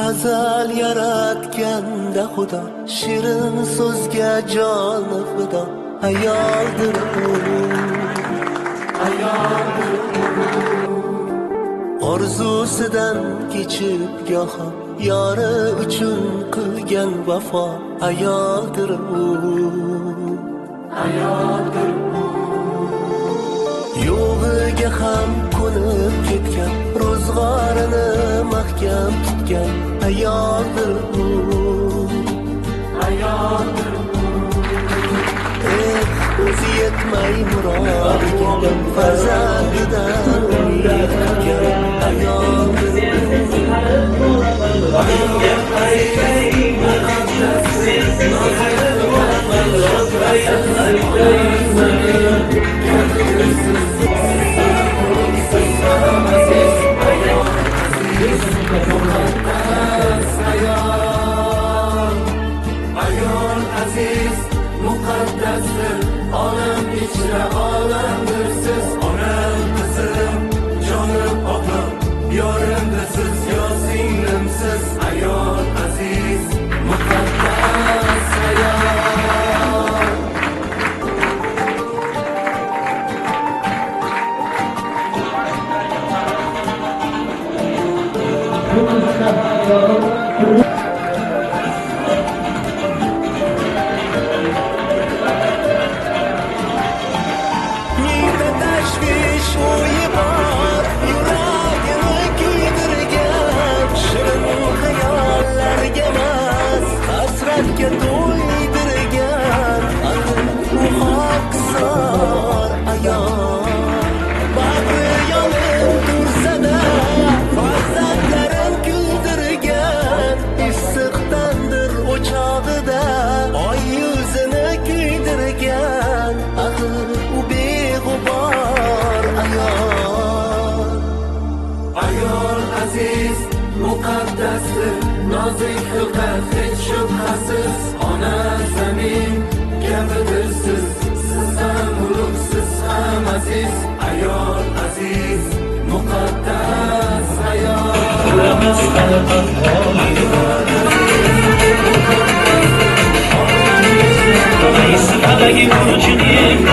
azal yaratganda Xudo shirin so'zga joni fido. Ayoldir u, ayoldir u. Orzusidan kechib goho yori uchun qilgan vafo. Ayoldir u, ayoldir u. Yo'g'iga ham ko'nib ketgan, ro'zg'orini mahkam tutgan. Ayoldir u, ayoldir u. O'zi yetmay murodiga farzandidan umid qilgan. Ayoldir u, ayol aziz muqaddasdir, olam ichra olamdir siz. Onam qizim, jonim otam, yorimda siz, yo singlimsiz. Ayol aziz muqaddas ayol. Muqaddasdir, nozik xilqat hech shubhasiz. Ona zamin kabidir siz, siz ham ulug', siz ham aziz. Ayol aziz muqaddas ayol. Ayol aziz muqaddas ayol.